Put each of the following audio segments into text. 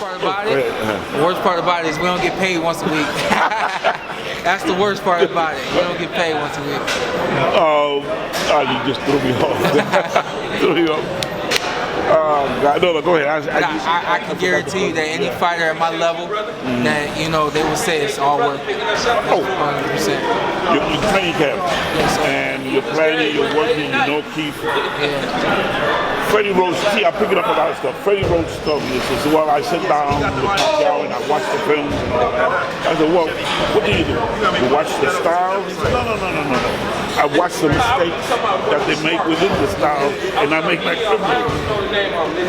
The worst part about it is we don't get paid once a week. That's the worst part about it. We don't get paid once a week. You just threw me off. Threw me off. No, go ahead. I can guarantee you that any fighter at my level, that they will say it's all worth it. 100%. You're training camp, yes, and you're planning, you're working, Keith. Yeah. Freddie Roach, I'm picking up a lot of stuff. Freddie Roach told me this. He said, well, I sit down with Pacquiao and I watch the films. I said, well, what do? You watch the styles? He said, no. I watch the mistakes that they make within the style, and I make my film.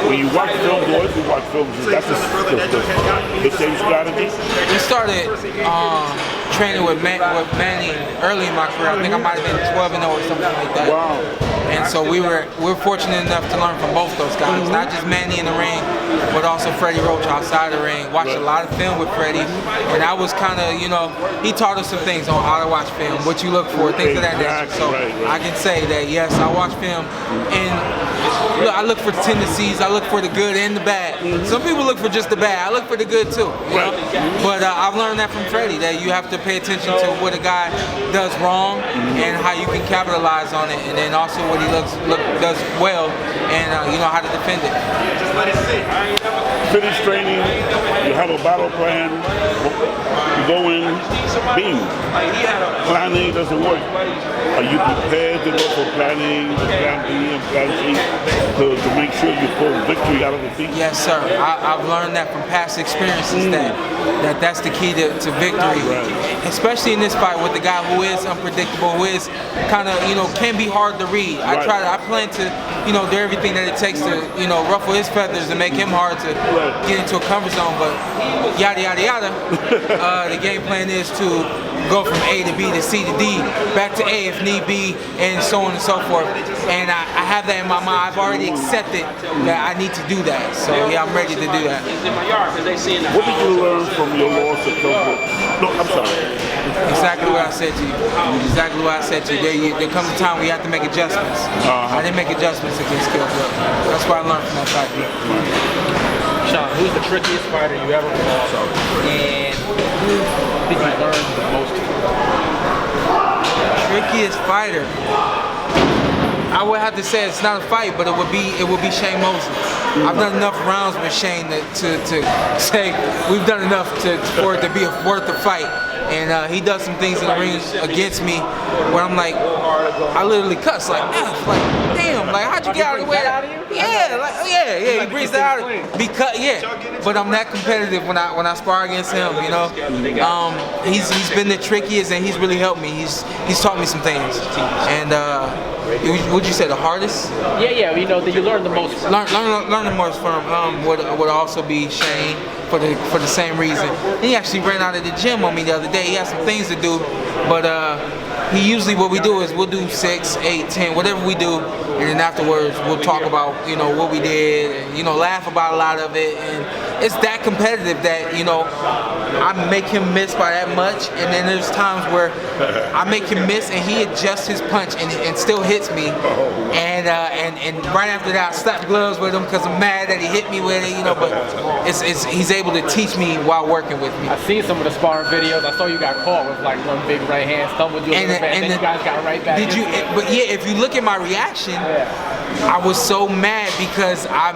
When you watch films, or if you watch films, that's the same strategy? We started training with Manny early in my career. I think I might have been 12-0 or something like that. Wow. And so we were fortunate enough to learn from both those guys, not just Manny in the ring, but also Freddie Roach outside the ring. Watched a lot of film with Freddie, and I was kind of, he taught us some things on how to watch film, what you look for, things of that nature. So I can say that yes, I watch film, and look, I look for tendencies. I look for the good and the bad. Some people look for just the bad. I look for the good too. But I've learned that from Freddie, that you have to pay attention to what a guy does wrong and how you can capitalize on it, and then also what he does well, and how to defend it. Finish training, you have a battle plan, you go in, beam. Planning doesn't work. Are you prepared to go for planning, plan B and plan C, to make sure you pull victory out of the feet? Yes, sir. I've learned that from past experiences that's the key to victory, especially in this fight with a guy who is unpredictable, who is kind of, can be hard to read. I plan to, do everything that it takes to, ruffle his feathers and make him hard to get into a comfort zone, but yada, yada, yada. The game plan is to go from A to B to C to D, back to A if need be, and so on and so forth. And I have that in my mind. I've already accepted that I need to do that. So yeah, I'm ready to do that. What did you learn from your loss at Cobra? No, I'm sorry. Exactly what I said to you. Exactly what I said to you. There comes a time where you have to make adjustments. I didn't make adjustments against Cobra. That's what I learned from that fight. Shawn, who's the trickiest fighter you ever fought, and who did you learn the most from? Trickiest fighter? I would have to say it's not a fight, but it would be Shane Mosley. I've done enough rounds with Shane to say we've done enough for it to be worth the fight. And he does some things in the ring against me where I'm like, I literally cuss like, F, like, damn, like how'd you get out of the way? Yeah, like, yeah, he brings that out of because but I'm that competitive when I spar against him, He's been the trickiest, and he's really helped me. He's taught me some things. And would you say the hardest? Yeah, that you learned the most from. Learn the most from would also be Shane for the same reason. He actually ran out of the gym on me the other day. He had some things to do, but he usually, what we do is we'll do 6, 8, 10, whatever we do, and then afterwards we'll talk about what we did, and laugh about a lot of it, and it's that competitive that I make him miss by that much, and then there's times where I make him miss and he adjusts his punch and still hits me, and right after that I slap gloves with him because I'm mad that he hit me with it, but he's able to teach me while working with me. I seen some of the sparring videos. I saw you got caught with like one big right hand, stumbled you a little bit, and then you guys got right back. But yeah, if you look at my reaction, I was so mad because I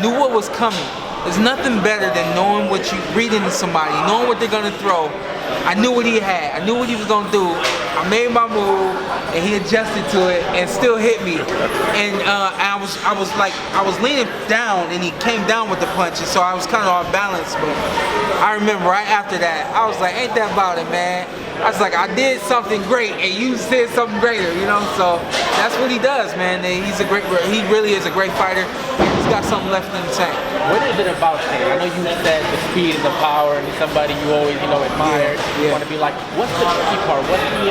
knew what was coming. There's nothing better than knowing what you read into somebody, knowing what they're gonna throw. I knew what he had. I knew what he was gonna do. I made my move, and he adjusted to it and still hit me. And I was leaning down, and he came down with the punch, and so I was kind of off balance. But I remember right after that, I was like, "Ain't that about it, man?" I was like, I did something great, and you did something greater, So that's what he does, man. He really is a great fighter. He's got something left in the tank. What is it about Shane? I know you said the speed and the power, and he's somebody you always, admired. You want to be like, what's the tricky part? What's the,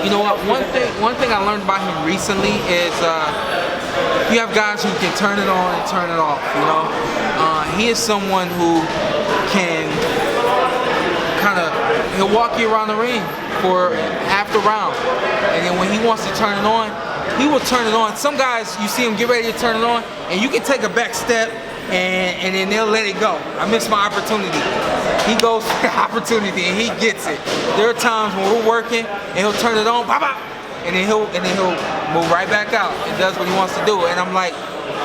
You know what? One thing I learned about him recently is you have guys who can turn it on and turn it off. He is someone who can he'll walk you around the ring for half the round, and then when he wants to turn it on, he will turn it on. Some guys, you see him get ready to turn it on, and you can take a back step and then they'll let it go. I missed my opportunity. He goes for the opportunity and he gets it. There are times when we're working and he'll turn it on, bop, bop, and then he'll move right back out and does what he wants to do. And I'm like,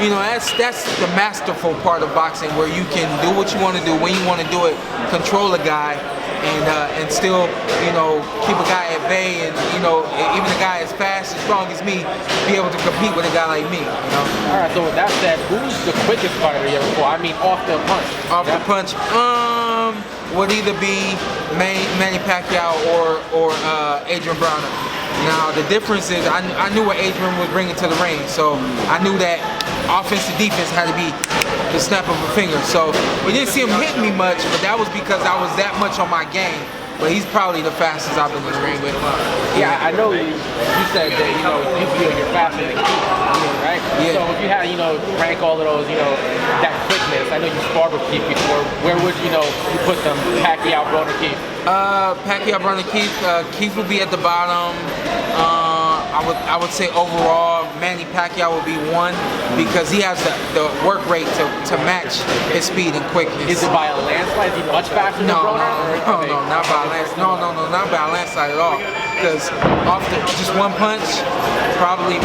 you know, that's the masterful part of boxing, where you can do what you want to do when you want to do it, control a guy, and still, you know, keep a guy at bay, and you know, even a guy as fast and strong as me, be able to compete with a guy like me. You know. All right. So with that said, who's the quickest fighter you ever fought? I mean, off the punch. Off the punch. Would either be Manny Pacquiao or Adrian Broner. Now the difference is I knew what Adrian was bringing to the ring, so I knew that offense to defense had to be the snap of a finger. So we didn't see him hit me much, but that was because I was that much on my game. But he's probably the fastest I've been in the ring with. Yeah, I know you said that, you know, you feel you're faster than Keith, right? Yeah. So if you had, you know, rank all of those, you know, that quickness, I know you sparred with Keith before, where would you put them? Pacquiao, Broner, Keith? Pacquiao, Broner, Keith. Keith would be at the bottom. I would say overall, Manny Pacquiao would be one, because he has the work rate to match his speed and quickness. Is it by a landslide? Is he much faster than Broner? No, not by a landslide. No, not by a landslide at all. Because off just one punch, probably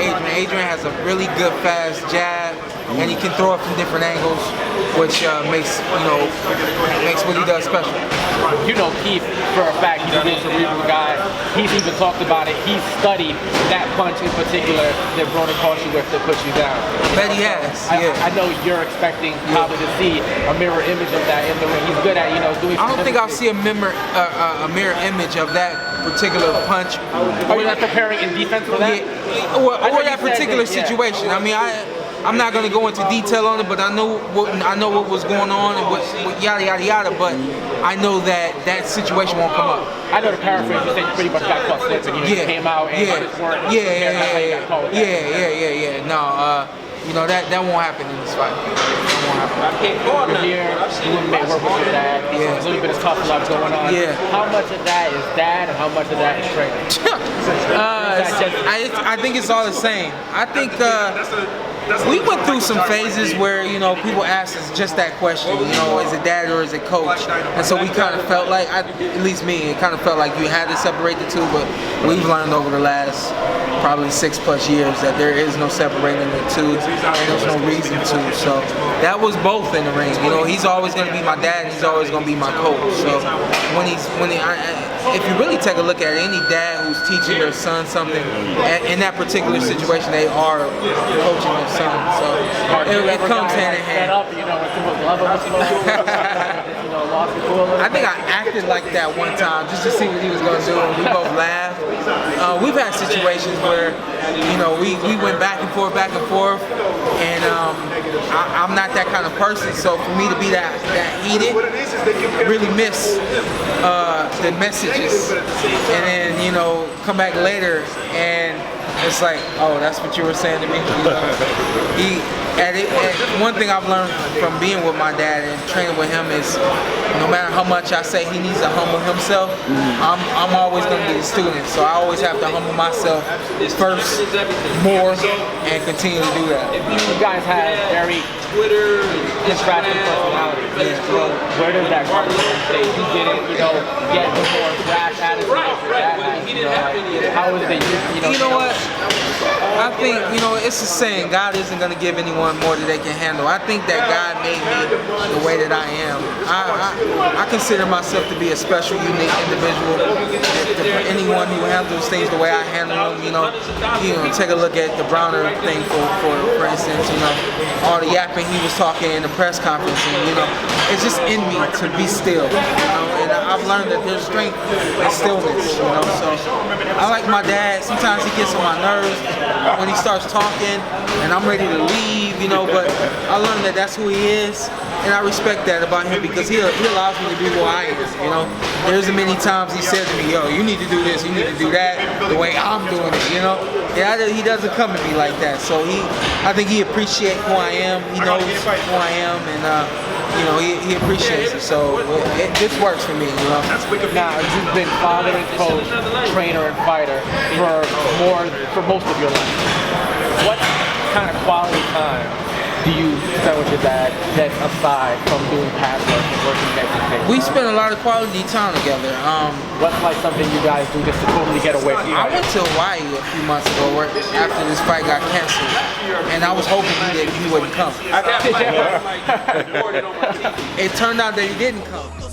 Adrian. Adrian has a really good fast jab, and he can throw it from different angles, which makes what he does special. You know Keith for a fact. He's a real cerebral guy. He's even talked about it. He's studied that punch in particular that Broner caught you with that puts you down. Bet he has. I know you're expecting probably to see a mirror image of that in the ring. He's good at doing. I don't think I'll see a mirror image of that particular punch. Are you not preparing in defense for that? Yeah, or that particular situation. I mean, I'm not going to go into detail on it, but I know what was going on and what yada yada yada. But I know that situation won't come up. I know, to paraphrase, you said you pretty much got caught slipping. You came out and just weren't. No, that won't happen in this fight. That won't happen. You're here. You may work with your dad. Yeah. There's a little bit of tough love going on. Yeah. How much of that is dad, and how much of that is training? I think it's all the same. I think we went through some phases where people asked us just that question. Is it dad or is it coach? And so we kind of felt like, at least me, it kind of felt like you had to separate the two. But we've learned over the last probably 6+ years that there is no separating the two, and there's no reason to. So that was both in the ring. He's always going to be my dad, and he's always going to be my coach. So if you really take a look at any dad who's teaching their son something, in that particular situation, they are coaching their son. So it comes hand in hand. I think I acted like that one time just to see what he was going to do, and we both laughed. We've had situations where we went back and forth, and I'm not that kind of person. So for me to be that heated, I really miss the messages, and then come back later and it's like, oh, that's what you were saying to me. One thing I've learned from being with my dad and training with him is, no matter how much I say he needs to humble himself, I'm always going to be the student. So I always have to humble myself first, more, and continue to do that. You guys have very distracting personalities. So where does that come from? You didn't, get the more brash attitude of your dad. How is it that you know what? I think, it's a saying, God isn't going to give anyone more than they can handle. I think that God made me the way that I am. I consider myself to be a special, unique individual. For anyone who handles things the way I handle them, take a look at the Browner thing, for instance, all the yapping he was talking in the press conference, and, it's just in me to be still, and I've learned that there's strength in stillness, so I like my dad. Sometimes he gets on my nerves when he starts talking and I'm ready to leave, but I learned that that's who he is, and I respect that about him, because he allows me to be who I am. There's many times he said to me, yo, you need to do this, you need to do that the way I'm doing it, he doesn't come at me like that. So I think he appreciates who I am, he knows who I am, and he appreciates it. So this works for me, Now, you've been father and coach, trainer and fighter for most of your life. What kind of quality time do you spend with your dad that's aside from doing pad work and working next to things? We spend a lot of quality time together. What's like something you guys do just to totally get away from I went to Hawaii a few months ago after this fight got canceled, and I was hoping he wouldn't come. It turned out that he didn't come.